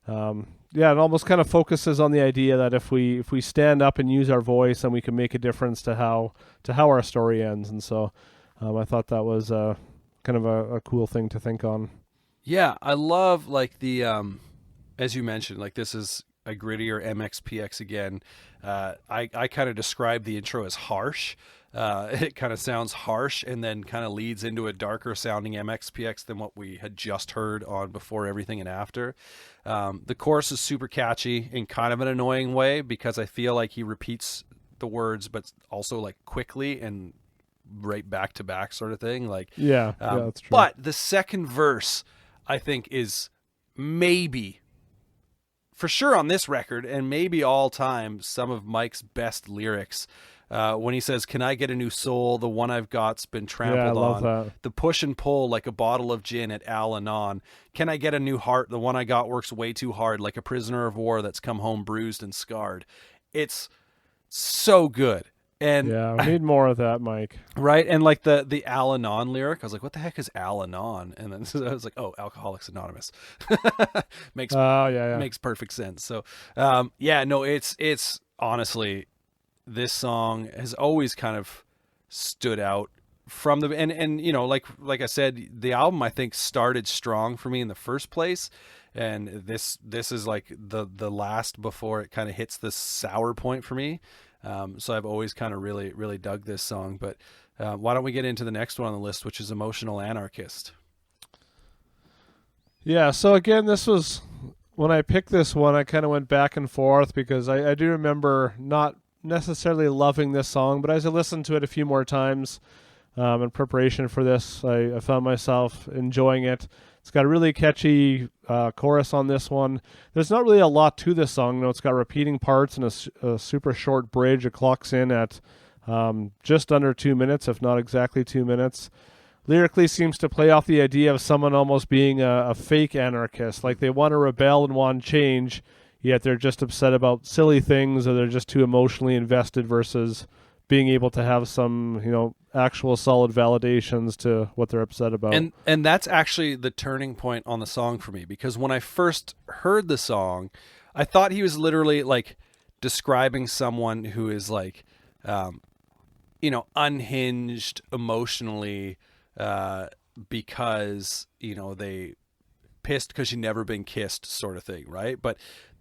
Yeah, it almost kind of focuses on the idea that if we stand up and use our voice, then we can make a difference to how our story ends. And so I thought that was kind of a cool thing to think on. Yeah, I love like the as you mentioned, like this is a grittier MXPX again. I kind of describe the intro as harsh. It kind of sounds harsh and then kind of leads into a darker sounding MXPX than what we had just heard on Before Everything and After. The chorus is super catchy in kind of an annoying way, because I feel like he repeats the words, but also like quickly and right back to back sort of thing. Like, yeah, that's true. But the second verse, I think, is maybe, for sure on this record, and maybe all time, some of Mike's best lyrics. When he says, "Can I get a new soul? The one I've got's been trampled on. That. The push and pull like a bottle of gin at Al-Anon. Can I get a new heart? The one I got works way too hard, like a prisoner of war that's come home bruised and scarred." It's so good. And yeah, we need more of that, Mike. Right? And like the Al-Anon lyric, I was like, what the heck is Al-Anon? And then I was like, oh, Alcoholics Anonymous. makes perfect sense. So it's honestly, this song has always kind of stood out from the and you know, like I said, the album I think started strong for me in the first place, and this is like the last before it kind of hits the sour point for me. So I've always kind of really dug this song. But why don't we get into the next one on the list, which is Emotional Anarchist? Yeah, so again, this was, when I picked this one, I kind of went back and forth, because I do remember not necessarily loving this song, but as I listened to it a few more times in preparation for this, I found myself enjoying it. It's got a really catchy chorus on this one. There's not really a lot to this song. It's got repeating parts and a super short bridge. It clocks in at just under 2 minutes, if not exactly 2 minutes. Lyrically seems to play off the idea of someone almost being a fake anarchist, like they want to rebel and want change, yet they're just upset about silly things, or they're just too emotionally invested, versus being able to have some, actual solid validations to what they're upset about. And that's actually the turning point on the song for me, because when I first heard the song, I thought he was literally like describing someone who is like, unhinged emotionally, because, they pissed because you've never been kissed sort of thing. Right. But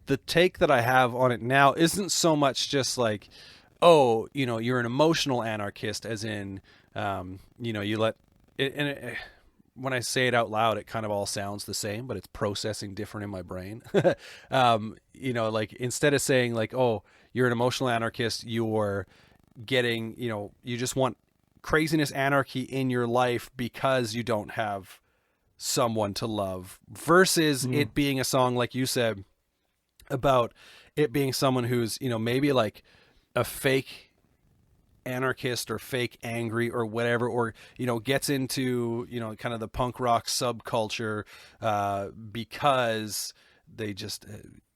the take that I have on it now isn't so much just like, oh, you're an emotional anarchist, as in, you let it, and when I say it out loud, it kind of all sounds the same, but it's processing different in my brain. Like instead of saying like, oh, you're an emotional anarchist, you're getting, you just want craziness, anarchy in your life because you don't have someone to love, versus it being a song, like you said, about it being someone who's, maybe like a fake anarchist or fake angry or whatever, or, gets into, kind of the punk rock subculture, because they just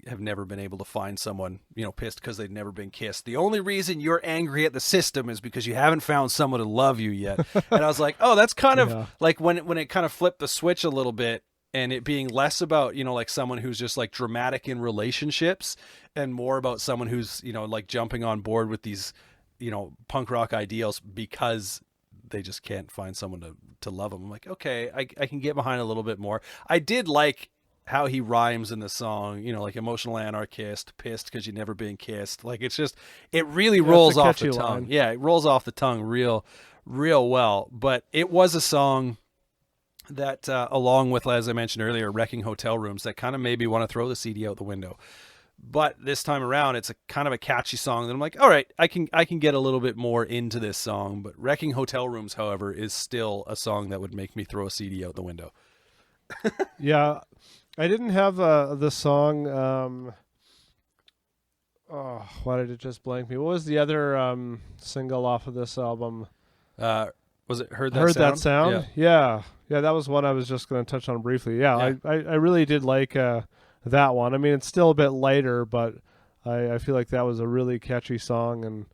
have never been able to find someone, pissed because they've never been kissed. The only reason you're angry at the system is because you haven't found someone to love you yet. And I was like, oh, that's kind of like when it kind of flipped the switch a little bit, and it being less about, like someone who's just like dramatic in relationships, and more about someone who's, like jumping on board with these, punk rock ideals because they just can't find someone to love them. I'm like, okay, I can get behind a little bit more. I did like how he rhymes in the song, like emotional anarchist, pissed because you've never been kissed. Like, it's just, it really rolls off the tongue. Line. Yeah, it rolls off the tongue real well. But it was a song that, along with, as I mentioned earlier, Wrecking Hotel Rooms, that kind of made me want to throw the CD out the window. But this time around, it's a kind of a catchy song that I'm like, all right, I can get a little bit more into this song. But Wrecking Hotel Rooms, however, is still a song that would make me throw a CD out the window. Yeah, I didn't have the song. Why did it just blank me? What was the other single off of this album? Was it Heard That Heard Sound? That Sound? Yeah, that was one I was just going to touch on briefly. Yeah. I really did like that one. I mean, it's still a bit lighter, but I feel like that was a really catchy song,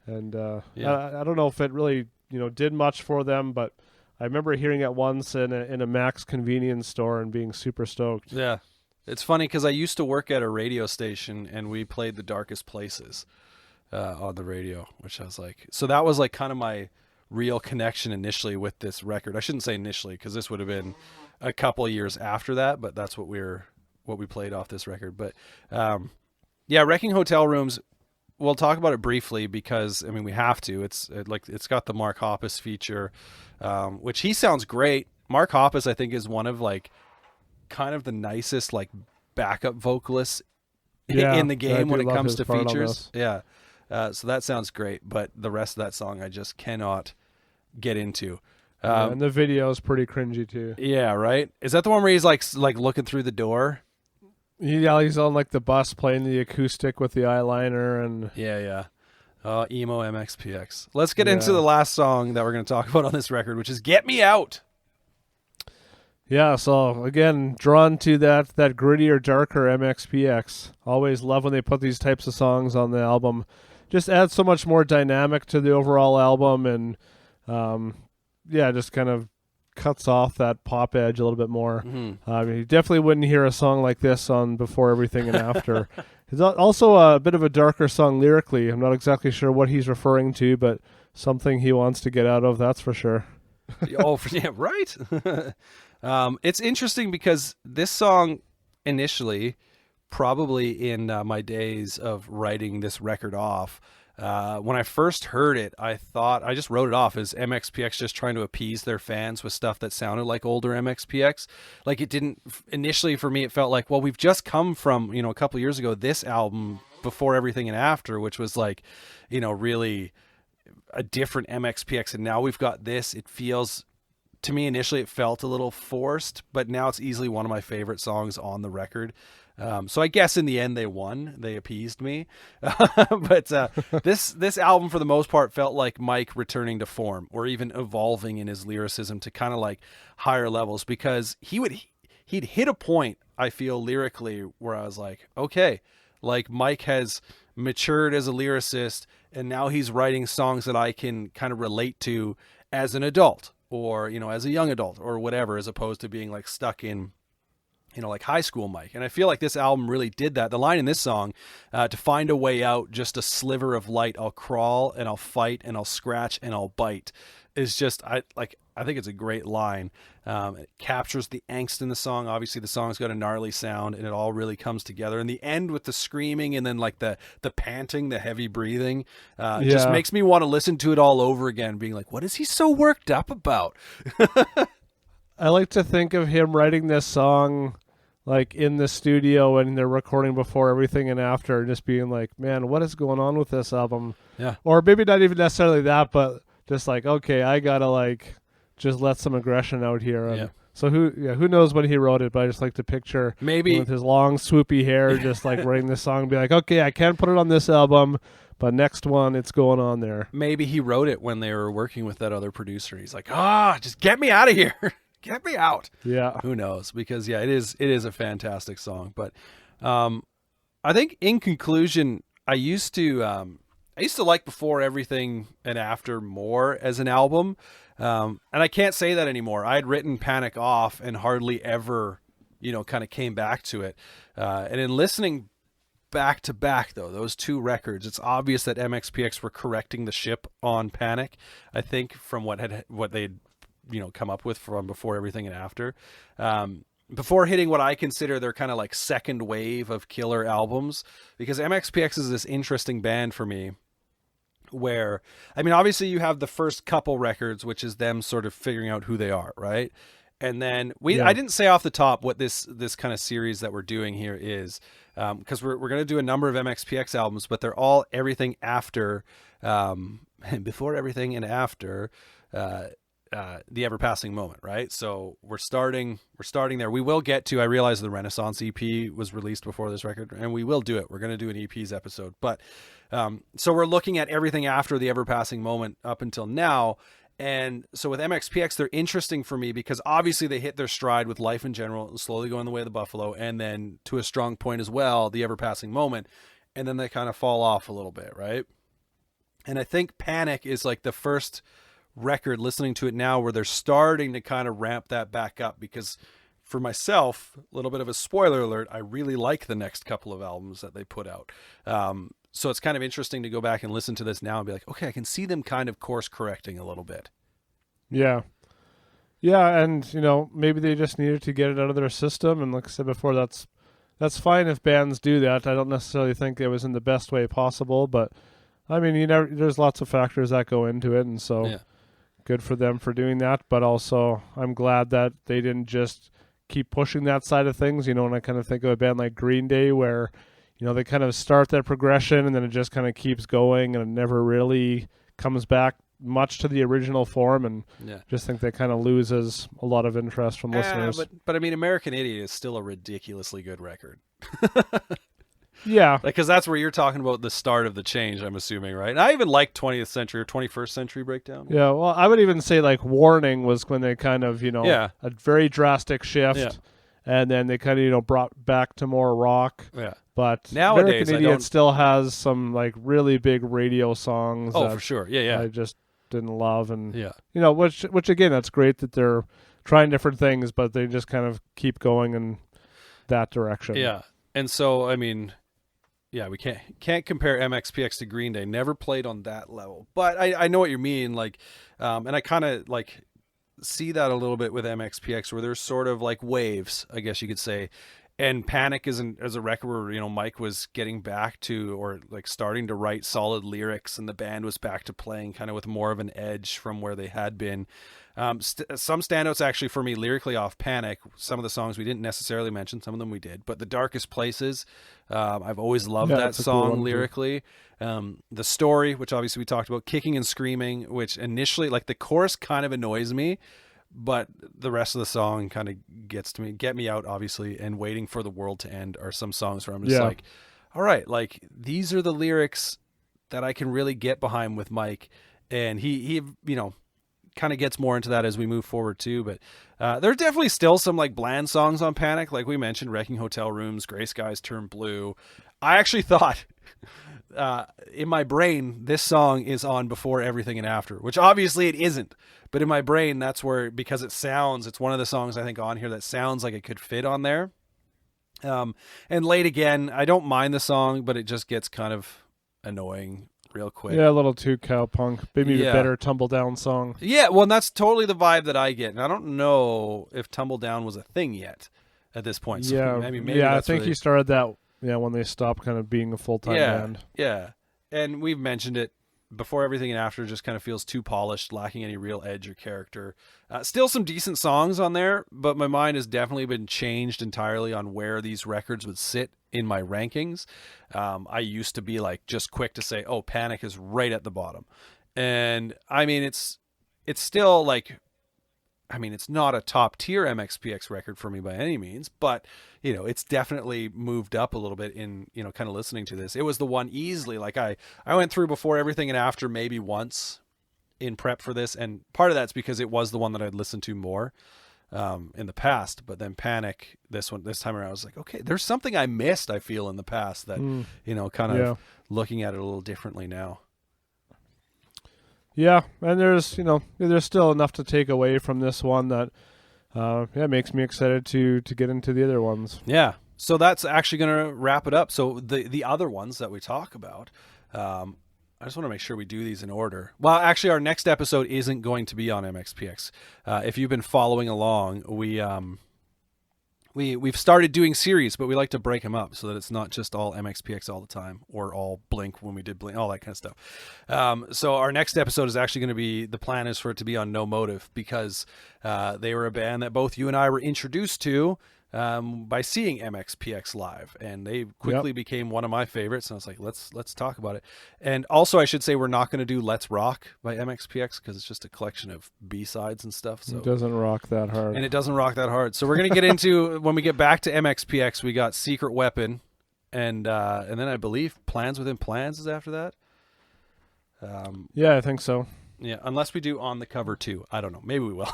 and I don't know if it really did much for them, but I remember hearing it once in a Mac's convenience store and being super stoked. Yeah. It's funny because I used to work at a radio station and we played The Darkest Places on the radio, which I was like, so that was like kind of my real connection initially with this record. I shouldn't say initially because this would have been a couple of years after that, but that's what we played off this record. But Wrecking Hotel Rooms, we'll talk about it briefly because I mean we have to. It's got the Mark Hoppus feature, which he sounds great. Mark Hoppus I think is one of like kind of the nicest like backup vocalists in the game when it comes to features. Yeah. So that sounds great, but the rest of that song I just cannot get into. And the video is pretty cringy too. Yeah, right? Is that the one where he's like looking through the door? Yeah, he's on like the bus playing the acoustic with the eyeliner and Yeah. Emo MXPX. Let's get into the last song that we're going to talk about on this record, which is Get Me Out. Yeah, so again, drawn to that grittier, darker MXPX. Always love when they put these types of songs on the album. Just adds so much more dynamic to the overall album, and just kind of cuts off that pop edge a little bit more. Mm-hmm. You definitely wouldn't hear a song like this on Before Everything and After. It's also a bit of a darker song lyrically. I'm not exactly sure what he's referring to, but something he wants to get out of, that's for sure. Oh, yeah, right? It's interesting because this song initially, probably in my days of writing this record off, when I first heard it, I thought I just wrote it off as MXPX just trying to appease their fans with stuff that sounded like older MXPX. Like it didn't initially for me. It felt like, well, we've just come from a couple years ago this album Before Everything and After, which was like really a different MXPX, and now we've got this. It feels to me initially it felt a little forced, but now it's easily one of my favorite songs on the record. So I guess in the end they won. They appeased me. But this album for the most part felt like Mike returning to form or even evolving in his lyricism to kind of like higher levels, because he'd hit a point, I feel, lyrically where I was like, okay, like Mike has matured as a lyricist and now he's writing songs that I can kind of relate to as an adult or, as a young adult or whatever, as opposed to being like stuck in, like high school Mike. And I feel like this album really did that. The line in this song, to find a way out, just a sliver of light, I'll crawl and I'll fight and I'll scratch and I'll bite, is just, I think it's a great line. It captures the angst in the song. Obviously the song's got a gnarly sound and it all really comes together. And the end with the screaming and then like the panting, the heavy breathing, just makes me want to listen to it all over again, being like, what is he so worked up about? I like to think of him writing this song like in the studio when they're recording Before Everything and After, and just being like, man, what is going on with this album? Yeah. Or maybe not even necessarily that, but just like, okay, I gotta like just let some aggression out here. And so who knows when he wrote it, but I just like to picture maybe with his long swoopy hair, just like writing this song and be like, okay, I can't put it on this album, but next one it's going on there. Maybe he wrote it when they were working with that other producer. He's like, just get me out of here. Get me out. Yeah. Who knows? Because it is a fantastic song. But I think in conclusion, I used to like Before Everything and After more as an album. And I can't say that anymore. I had written Panic off and hardly ever, kind of came back to it. And in listening back to back, though, those two records, it's obvious that MXPX were correcting the ship on Panic, I think, from what they'd come up with from Before Everything and After, before hitting what I consider their kind of like second wave of killer albums, because MXPX is this interesting band for me where, I mean, obviously you have the first couple records, which is them sort of figuring out who they are, right? And then I didn't say off the top what this kind of series that we're doing here is, because we're going to do a number of MXPX albums, but they're all everything after, before everything and after the Ever Passing Moment, right? So we're starting there. We will get to, I realize the Renaissance EP was released before this record, and we will do it. We're going to do an EPs episode, but so we're looking at everything after the Ever Passing Moment up until now. And so with MXPX, they're interesting for me because obviously they hit their stride with Life in General, slowly going the way of the buffalo, and then to a strong point as well, the Ever Passing Moment, and then they kind of fall off a little bit, right? And I think Panic is like the first record, listening to it now, where they're starting to kind of ramp that back up, because for myself, a little bit of a spoiler alert, I really like the next couple of albums that they put out. So it's kind of interesting to go back and listen to this now and be like, okay, I can see them kind of course correcting a little bit. Yeah. Yeah, and, maybe they just needed to get it out of their system. And like I said before, that's fine if bands do that. I don't necessarily think it was in the best way possible, but, I mean, there's lots of factors that go into it, and so good for them for doing that. But also, I'm glad that they didn't just keep pushing that side of things. When I kind of think of a band like Green Day, where they kind of start that progression and then it just kind of keeps going and it never really comes back much to the original form, and just think that kind of loses a lot of interest from listeners. But I mean, American Idiot is still a ridiculously good record. Yeah. Because that's where you're talking about the start of the change, I'm assuming, right? And I even like 20th century or 21st century breakdown. Yeah, well, I would even say like Warning was when they kind of, a very drastic shift. Yeah. And then they kind of, brought back to more rock. Yeah. But nowadays, American Idiot still has some like really big radio songs. Oh, for sure. Yeah. I just didn't love, and yeah. Which again, that's great that they're trying different things, but they just kind of keep going in that direction. Yeah. And so, I mean, we can't compare MXPX to Green Day. Never played on that level, but I know what you mean. Like, and I kind of like see that a little bit with MXPX, where there's sort of like waves, I guess you could say. And Panic as a record where, Mike was getting back to, or like starting to write solid lyrics, and the band was back to playing kind of with more of an edge from where they had been. Some standouts actually for me lyrically off Panic. Some of the songs we didn't necessarily mention, some of them we did, but The Darkest Places, I've always loved that song lyrically. The Story, which obviously we talked about, Kicking and Screaming, which initially, like, the chorus kind of annoys me, but the rest of the song kind of gets to me. Get Me Out, obviously, and Waiting for the World to End are some songs where I'm just like, all right, like, these are the lyrics that I can really get behind with Mike. And he kind of gets more into that as we move forward too. But there are definitely still some like bland songs on Panic, like we mentioned, Wrecking Hotel Rooms, Gray Skies Turn Blue. I actually thought in my brain this song is on Before Everything and After, which obviously it isn't, but in my brain that's where, because it's one of the songs I think on here that sounds like it could fit on there. And Late Again, I don't mind the song, but it just gets kind of annoying real quick. Yeah, a little too cowpunk. Maybe a better Tumble Down song. Yeah, well, and that's totally the vibe that I get. And I don't know if Tumble Down was a thing yet at this point. So yeah, maybe I think he started that when they stopped kind of being a full-time band. Yeah, and we've mentioned it. Before Everything and After just kind of feels too polished, lacking any real edge or character. Still some decent songs on there, but my mind has definitely been changed entirely on where these records would sit in my rankings. I used to be like just quick to say, oh, Panic is right at the bottom. And I mean, it's still like, I mean, it's not a top tier MXPX record for me by any means, but it's definitely moved up a little bit in, kind of listening to this. It was the one easily, like I went through Before Everything and After maybe once in prep for this. And part of that's because it was the one that I'd listened to more in the past, but then Panic, this time around, I was like, okay, there's something I missed, I feel, in the past that, kind of looking at it a little differently now. Yeah, and there's still enough to take away from this one that makes me excited to get into the other ones. Yeah, so that's actually going to wrap it up. So the other ones that we talk about, I just want to make sure we do these in order. Well, actually, our next episode isn't going to be on MXPX. If you've been following along, we we've started doing series, but we like to break them up so that it's not just all MXPX all the time or all Blink when we did Blink, all that kind of stuff. So our next episode is actually going to be, the plan is for it to be on No Motive, because they were a band that both you and I were introduced to by seeing MXPX live, and they quickly became one of my favorites. And I was like, let's talk about it. And also, I should say, we're not going to do Let's Rock by MXPX because it's just a collection of B-sides and stuff. So it doesn't rock that hard. And it doesn't rock that hard. So we're going to get into, when we get back to MXPX, we got Secret Weapon, and then I believe Plans Within Plans is after that. Yeah, I think so. Yeah, unless we do On the Cover too. I don't know. Maybe we will.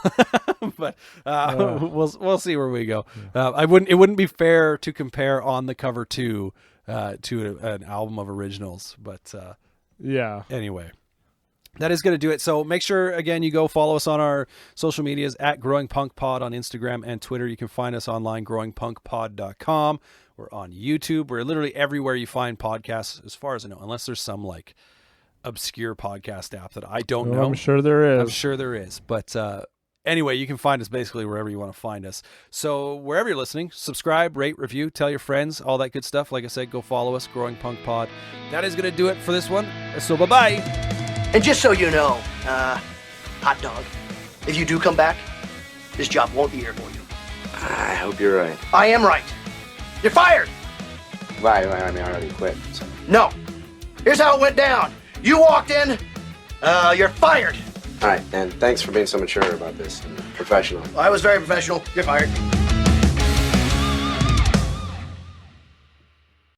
But we'll see where we go. It wouldn't be fair to compare On the Cover 2 to an album of originals, but anyway, that is going to do it. So make sure, again, you go follow us on our social medias at Growing Punk Pod on Instagram and Twitter. You can find us online, growingpunkpod.com. We're on YouTube. We're literally everywhere you find podcasts, as far as I know, unless there's some like obscure podcast app that I don't know. I'm sure there is. But anyway, you can find us basically wherever you want to find us. So wherever you're listening, subscribe, rate, review, tell your friends, all that good stuff. Like I said, go follow us, Growing Punk Pod. That is going to do it for this one. So bye-bye. And just so you know, hot dog, if you do come back, this job won't be here for you. I hope you're right. I am right. You're fired. Why? I mean, I already quit. So. No. Here's how it went down. You walked in, you're fired. All right, and thanks for being so mature about this and professional. I was very professional. You're fired.